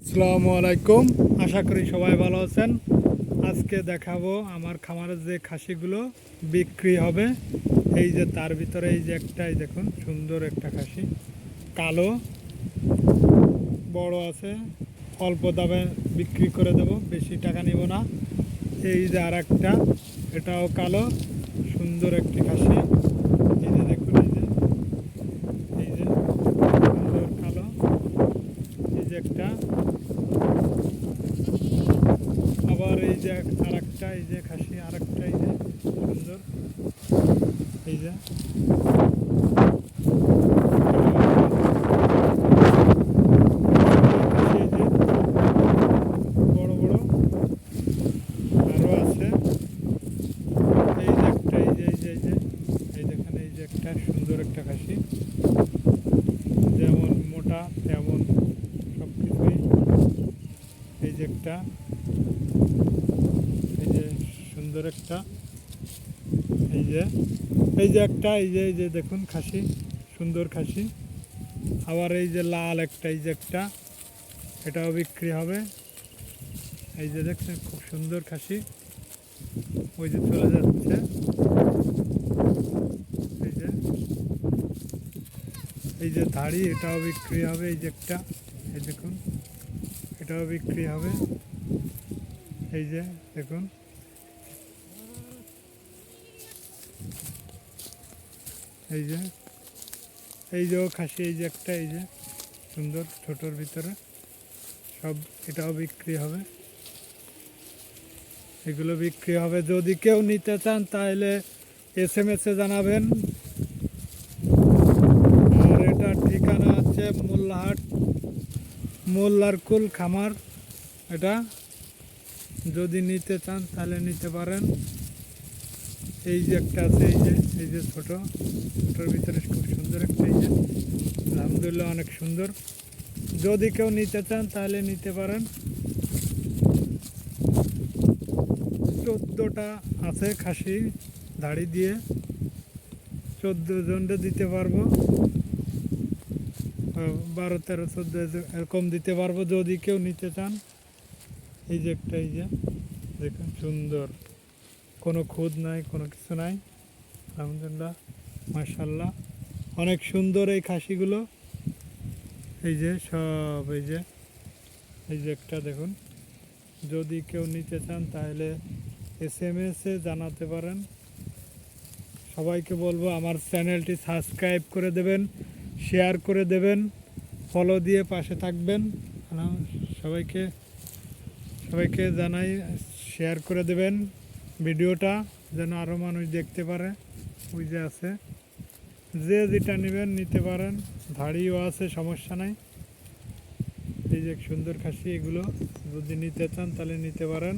আসসালামু আলাইকুম। আশা করি সবাই ভালো আছেন। আজকে দেখাবো আমার খামারের যে খাসিগুলো বিক্রি হবে। এই যে তার ভিতরে এই যে একটাই দেখুন, সুন্দর একটা খাসি, কালো, বড় আছে। অল্প দামে বিক্রি করে দেব, বেশি টাকা নিব না। এই যে আর একটা, এটাও কালো, সুন্দর একটি খাসি। এই যে দেখুন, এই যে সুন্দর কালো, এই যে একটা। আবার এই যে আরেকটা, এই যে খাসি আরেকটা, এই যে সুন্দর, এই যে এই যে বড় বড় আরো আছে। এই যে একটা, এই যে এই দেখেন, এই যে একটা সুন্দর একটা খাসি, যেমন মোটা তেমন সব কিছুই। এই যে একটা, এই যে সুন্দর একটা, এই যে একটা, এই যে দেখুন খাসি, সুন্দর খাসি। আবার এই যে লাল একটা, এই যে একটা, এটাও বিক্রি হবে। এই যে দেখছেন, খুব সুন্দর খাসি, ওই যে চলে যাচ্ছে। এই যে ধাড়ি, এটাও বিক্রি হবে। এই যে একটা, এই দেখুন, এটাও বিক্রি হবে। এই যে দেখুন, এই যে খাসি, এই যে একটা, এই যে সুন্দর ছোটোর ভিতরে সব, এটাও বিক্রি হবে। এগুলো বিক্রি হবে। যদি কেউ নিতে চান তাহলে SMS-এ জানাবেন। আর এটার ঠিকানা আছে মোল্লাহাট, মোল্লারকুল খামার। এটা যদি নিতে চান তাহলে নিতে পারেন। এই যে একটা আছে, এই যে ছোটোর ভিতরে খুব সুন্দর একটা, এই যে আলহামদুলিল্লাহ অনেক সুন্দর। যদি কেউ নিতে চান তাহলে নিতে পারেন। 14টা আছে খাসি, দাড়ি দিয়ে 14 জনকে দিতে পারবো, 12, 13, 14 এরকম দিতে পারবো যদি কেউ নিতে চান। এই যে একটা, এই যে দেখুন সুন্দর, কোনো খুদ নাই, কোনো কিছু নাই। আলহামদুলিল্লাহ, মাশাল্লাহ, অনেক সুন্দর এই খাসিগুলো। এই যে সব, এই যে একটা দেখুন। যদি কেউ নিতে চান তাহলে SMS-এ জানাতে পারেন। সবাইকে বলবো আমার চ্যানেলটি সাবস্ক্রাইব করে দেবেন, শেয়ার করে দেবেন, ফলো দিয়ে পাশে থাকবেন। সবাইকে জানাই শেয়ার করে দেবেন ভিডিওটা, যেন আরও মানুষ দেখতে পারে। ওই যে আছে, যে যেটা নেবেন নিতে পারেন। ধাড়িও আছে, সমস্যা নাই। এই যে সুন্দর খাসি, এগুলো যদি নিতে চান তাহলে নিতে পারেন।